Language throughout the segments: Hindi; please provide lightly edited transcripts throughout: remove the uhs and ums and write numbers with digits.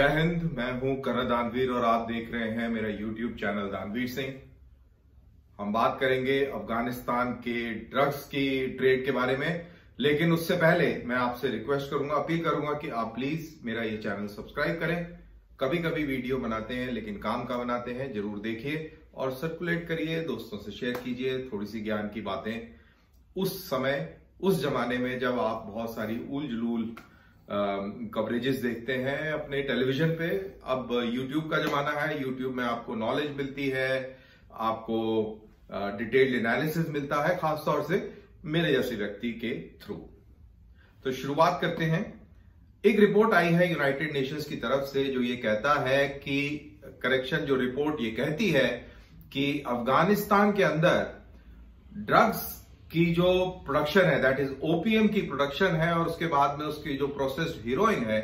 जय हिंद। मैं हूं करण दानवीर और आप देख रहे हैं मेरा YouTube चैनल दानवीर सिंह। हम बात करेंगे अफगानिस्तान के ड्रग्स की ट्रेड के बारे में, लेकिन उससे पहले मैं आपसे रिक्वेस्ट करूंगा, अपील करूंगा कि आप प्लीज मेरा ये चैनल सब्सक्राइब करें। कभी कभी वीडियो बनाते हैं लेकिन काम का बनाते हैं, जरूर देखिए और सर्कुलेट करिए, दोस्तों से शेयर कीजिए थोड़ी सी ज्ञान की बातें। उस जमाने में जब आप बहुत सारी उल जलूल कवरेजेस देखते हैं अपने टेलीविजन पे, अब YouTube का जमाना है। YouTube में आपको नॉलेज मिलती है, आपको डिटेल्ड एनालिसिस मिलता है, खासतौर से मेरे जैसे व्यक्ति के थ्रू। तो शुरुआत करते हैं। एक रिपोर्ट आई है यूनाइटेड नेशंस की तरफ से जो ये कहता है कि जो रिपोर्ट ये कहती है कि अफगानिस्तान के अंदर ड्रग्स की जो प्रोडक्शन है, दैट इज ओपीएम की प्रोडक्शन है, और उसके बाद में उसकी जो प्रोसेस्ड हीरोइन है,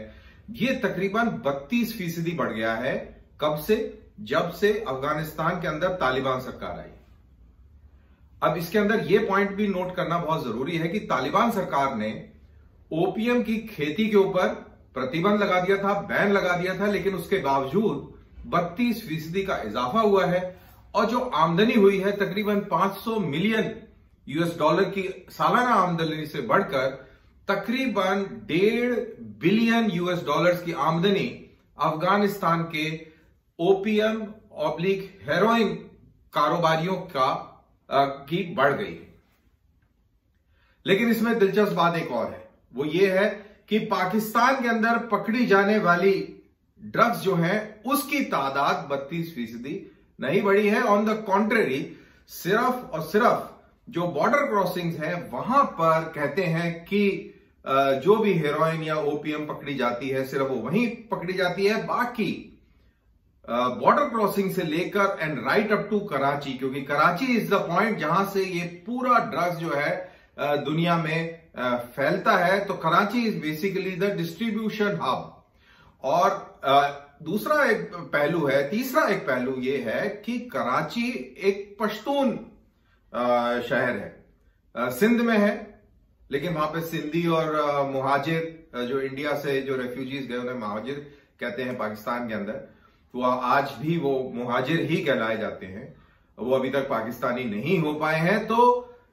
ये तकरीबन 32% बढ़ गया है। कब से? जब से अफगानिस्तान के अंदर तालिबान सरकार आई। अब इसके अंदर यह पॉइंट भी नोट करना बहुत जरूरी है कि तालिबान सरकार ने ओपीएम की खेती के ऊपर प्रतिबंध लगा दिया था, बैन लगा दिया था, लेकिन उसके बावजूद 32% का इजाफा हुआ है और जो आमदनी हुई है तकरीबन 500 मिलियन US डॉलर की सालाना आमदनी से बढ़कर तकरीबन 1.5 बिलियन US डॉलर्स की आमदनी अफगानिस्तान के ओपीएम / हेरोइन कारोबारियों की बढ़ गई। लेकिन इसमें दिलचस्प बात एक और है, वो ये है कि पाकिस्तान के अंदर पकड़ी जाने वाली ड्रग्स जो है उसकी तादाद 32% नहीं बढ़ी है। ऑन द कॉन्ट्ररी, सिर्फ और सिर्फ जो बॉर्डर क्रॉसिंग्स हैं वहां पर कहते हैं कि जो भी हेरोइन या ओपीएम पकड़ी जाती है सिर्फ वो वहीं पकड़ी जाती है। बाकी बॉर्डर क्रॉसिंग से लेकर and right up to Karachi, क्योंकि कराची इज द पॉइंट जहां से ये पूरा ड्रग्स जो है दुनिया में फैलता है। तो Karachi is basically the distribution hub. और दूसरा एक पहलू है, तीसरा एक पहलू ये है कि कराची एक पश्तून शहर है, सिंध में है, लेकिन वहां पे सिंधी और मुहाजिर जो इंडिया से जो रेफ्यूजीज गए उन्हें मुहाजिर कहते हैं पाकिस्तान के अंदर, तो आज भी वो मुहाजिर ही कहलाए जाते हैं, वो अभी तक पाकिस्तानी नहीं हो पाए हैं। तो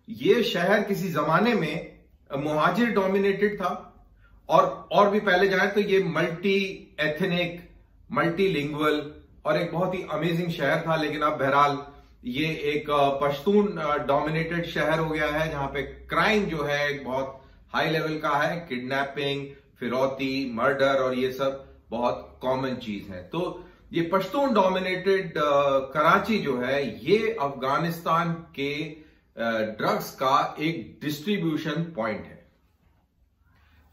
ये शहर किसी जमाने में मुहाजिर डोमिनेटेड था और भी पहले जाए तो ये मल्टी एथनिक, मल्टीलिंगुअल और एक बहुत ही अमेजिंग शहर था। लेकिन अब बहरहाल ये एक पश्तून डोमिनेटेड शहर हो गया है, जहां पे क्राइम जो है एक बहुत हाई लेवल का है, किडनैपिंग, फिरौती, मर्डर और ये सब बहुत कॉमन चीज है। तो ये पश्तून डोमिनेटेड कराची जो है ये अफगानिस्तान के ड्रग्स का एक डिस्ट्रीब्यूशन पॉइंट है।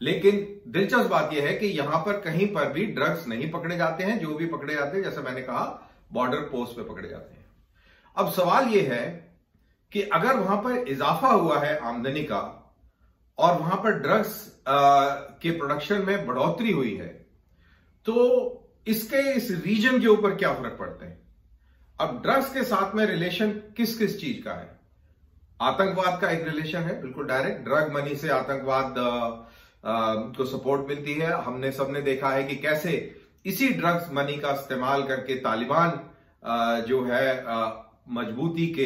लेकिन दिलचस्प बात यह है कि यहां पर कहीं पर भी ड्रग्स नहीं पकड़े जाते हैं। जो भी पकड़े जाते हैं, जैसे मैंने कहा, बॉर्डर पोस्ट पे पकड़े जाते हैं। अब सवाल यह है कि अगर वहां पर इजाफा हुआ है आमदनी का और वहां पर ड्रग्स के प्रोडक्शन में बढ़ोतरी हुई है, तो इसके इस रीजन के ऊपर क्या फर्क पड़ते हैं? अब ड्रग्स के साथ में रिलेशन किस किस चीज का है? आतंकवाद का एक रिलेशन है, बिल्कुल डायरेक्ट। ड्रग मनी से आतंकवाद को सपोर्ट मिलती है। हमने सबने देखा है कि कैसे इसी ड्रग्स मनी का इस्तेमाल करके तालिबान जो है मजबूती के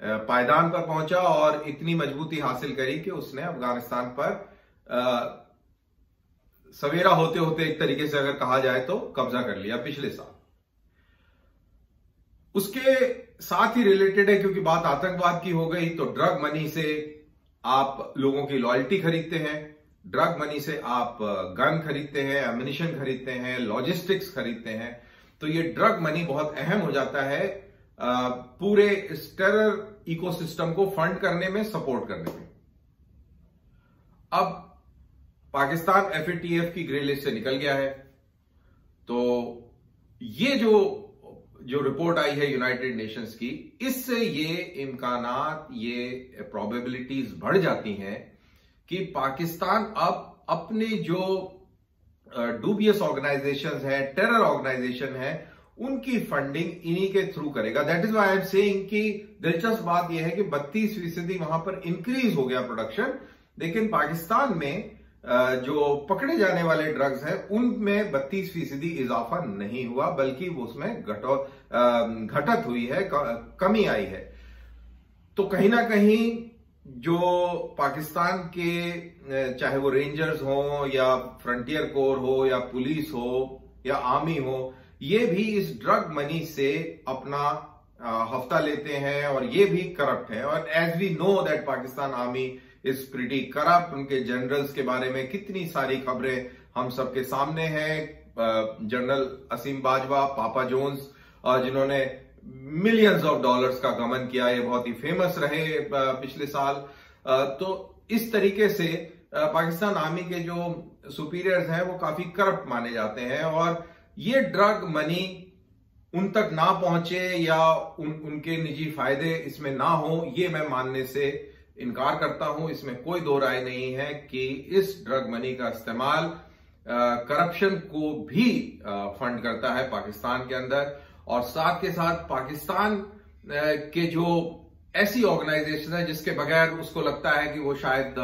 पायदान पर पहुंचा और इतनी मजबूती हासिल करी कि उसने अफगानिस्तान पर सवेरा होते होते, एक तरीके से अगर कहा जाए तो, कब्जा कर लिया पिछले साल। उसके साथ ही रिलेटेड है, क्योंकि बात आतंकवाद की हो गई, तो ड्रग मनी से आप लोगों की लॉयल्टी खरीदते हैं, ड्रग मनी से आप गन खरीदते हैं, एम्युनिशन खरीदते हैं, लॉजिस्टिक्स खरीदते हैं। तो ये ड्रग मनी बहुत अहम हो जाता है पूरे इस टेरर इकोसिस्टम को फंड करने में, सपोर्ट करने में। अब पाकिस्तान FATF की ग्रे लिस्ट से निकल गया है, तो ये जो रिपोर्ट आई है यूनाइटेड नेशंस की, इससे ये इम्कानात, ये प्रोबेबिलिटीज बढ़ जाती हैं कि पाकिस्तान अब अपने जो डूबियस ऑर्गेनाइजेशंस है, टेरर ऑर्गेनाइजेशन है, उनकी फंडिंग इन्हीं के थ्रू करेगा। That is why I am saying कि दिलचस्प बात यह है कि 32% वहां पर इंक्रीज हो गया प्रोडक्शन, लेकिन पाकिस्तान में जो पकड़े जाने वाले ड्रग्स हैं उनमें 32% इजाफा नहीं हुआ, बल्कि वो उसमें घटत हुई है, कमी आई है। तो कहीं ना कहीं जो पाकिस्तान के चाहे वो रेंजर्स हो या फ्रंटियर कोर हो या पुलिस हो या आर्मी हो, ये भी इस ड्रग मनी से अपना हफ्ता लेते हैं और ये भी करप्ट है। और as we know that Pakistan army is pretty corrupt. उनके जनरल्स के बारे में कितनी सारी खबरें हम सबके सामने हैं। जनरल असीम बाजवा, पापा जोन्स, जिन्होंने मिलियंस ऑफ डॉलर्स का गमन किया, ये बहुत ही फेमस रहे पिछले साल। तो इस तरीके से पाकिस्तान आर्मी के जो सुपीरियर्स हैं वो काफी करप्ट माने जाते हैं, और ये ड्रग मनी उन तक ना पहुंचे या उनके निजी फायदे इसमें ना हो, ये मैं मानने से इनकार करता हूं। इसमें कोई दो राय नहीं है कि इस ड्रग मनी का इस्तेमाल करप्शन को भी फंड करता है पाकिस्तान के अंदर। और साथ के साथ पाकिस्तान के जो ऐसी ऑर्गेनाइजेशन है जिसके बगैर उसको लगता है कि वो शायद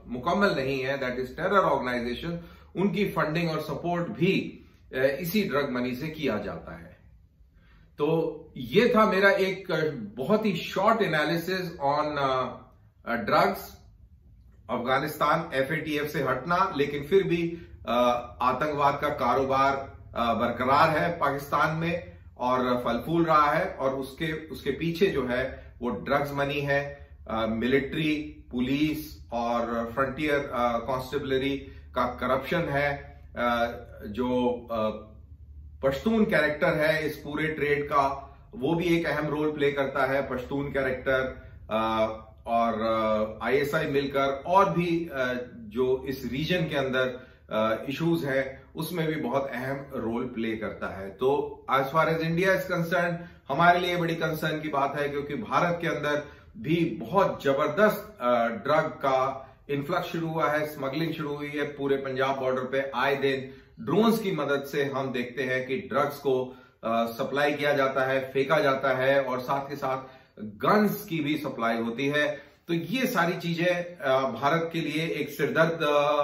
मुकम्मल नहीं है, दैट इज टेरर ऑर्गेनाइजेशन, उनकी फंडिंग और सपोर्ट भी इसी ड्रग मनी से किया जाता है। तो ये था मेरा एक बहुत ही short analysis on drugs. Afghanistan FATF से हटना, लेकिन फिर भी आतंकवाद का कारोबार बरकरार है पाकिस्तान में और फल फूल रहा है, और उसके पीछे जो है वो ड्रग्स मनी है। मिलिट्री, पुलिस और फ्रंटियर कांस्टेबलरी का करप्शन है। जो पश्तून कैरेक्टर है इस पूरे ट्रेड का, वो भी एक अहम रोल प्ले करता है। पश्तून कैरेक्टर और ISI मिलकर और भी जो इस रीजन के अंदर इश्यूज हैं उसमें भी बहुत अहम रोल प्ले करता है। तो as far as India is concern, हमारे लिए बड़ी कंसर्न की बात है, क्योंकि भारत के अंदर भी बहुत जबरदस्त ड्रग का इन्फ्लक्स शुरू हुआ है, स्मगलिंग शुरू हुई है। पूरे पंजाब बॉर्डर पे आए दिन ड्रोन्स की मदद से हम देखते हैं कि ड्रग्स को सप्लाई किया जाता है, फेंका जाता है, और साथ के साथ गन्स की भी सप्लाई होती है। तो ये सारी चीजें भारत के लिए एक सिरदर्द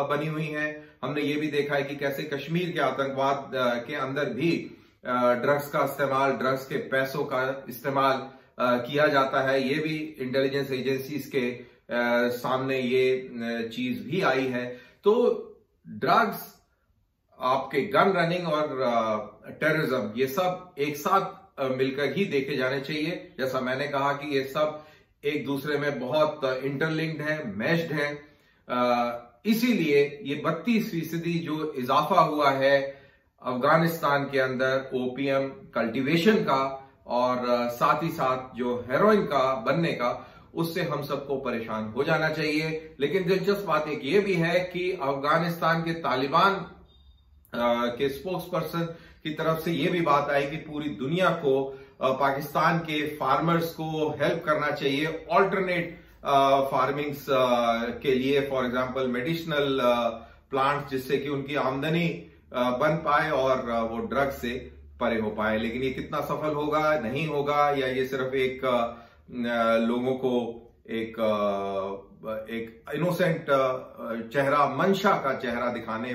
बनी हुई हैं। हमने ये भी देखा है कि कैसे कश्मीर के आतंकवाद के अंदर भी ड्रग्स का इस्तेमाल, ड्रग्स के पैसों का इस्तेमाल किया जाता है। ये भी इंटेलिजेंस एजेंसीज के सामने ये चीज भी आई है। तो ड्रग्स, आपके गन रनिंग और टेररिज्म, ये सब एक साथ मिलकर ही देखे जाने चाहिए। जैसा मैंने कहा कि ये सब एक दूसरे में बहुत इंटरलिंक्ड है, मैश्ड है। इसीलिए ये 32% जो इजाफा हुआ है अफगानिस्तान के अंदर ओपीएम कल्टीवेशन का और साथ ही साथ जो हेरोइन का बनने का, उससे हम सबको परेशान हो जाना चाहिए। लेकिन दिलचस्प बात एक ये भी है कि अफगानिस्तान के तालिबान के स्पोक्स पर्सन की तरफ से ये भी बात आई कि पूरी दुनिया को पाकिस्तान के फार्मर्स को हेल्प करना चाहिए ऑल्टरनेट फार्मिंग्स के लिए, फॉर एग्जांपल मेडिसिनल प्लांट्स, जिससे कि उनकी आमदनी बन पाए और वो ड्रग से परे हो पाए। लेकिन ये कितना सफल होगा, नहीं होगा, या ये सिर्फ एक लोगों को एक इनोसेंट चेहरा, मंशा का चेहरा दिखाने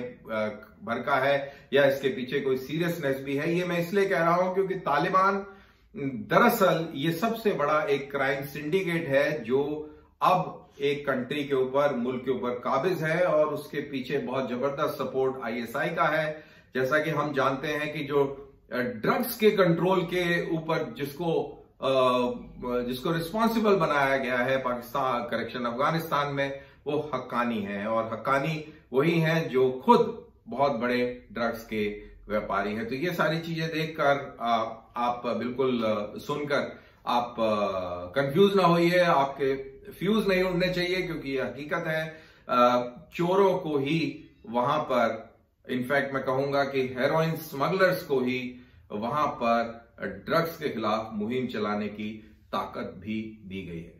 भर का है, या इसके पीछे कोई सीरियसनेस भी है, ये मैं इसलिए कह रहा हूं क्योंकि तालिबान दरअसल ये सबसे बड़ा एक क्राइम सिंडिकेट है जो अब एक कंट्री के ऊपर, मुल्क के ऊपर काबिज है, और उसके पीछे बहुत जबरदस्त सपोर्ट ISI का है। जैसा कि हम जानते हैं कि जो ड्रग्स के कंट्रोल के ऊपर जिसको रिस्पॉन्सिबल बनाया गया है अफगानिस्तान में, वो हक्कानी है, और हक्कानी वही हैं जो खुद बहुत बड़े ड्रग्स के व्यापारी हैं। तो ये सारी चीजें देखकर आप बिल्कुल सुनकर आप कंफ्यूज ना होइए, आपके फ्यूज नहीं उड़ने चाहिए, क्योंकि ये हकीकत है। चोरों को ही वहां पर, इनफैक्ट मैं कहूंगा कि हेरोइन स्मगलर्स को ही वहां पर ड्रग्स के खिलाफ मुहिम चलाने की ताकत भी दी गई है।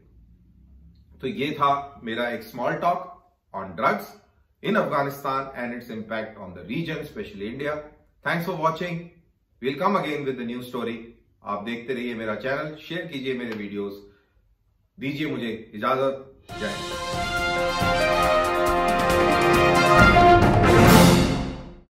तो ये था मेरा एक small talk on drugs in Afghanistan and its impact on the region, specially India. Thanks for watching. Will come again with the new story. आप देखते रहिए मेरा चैनल, शेयर कीजिए मेरे वीडियोस, दीजिए मुझे इजाजत। जय हिंद।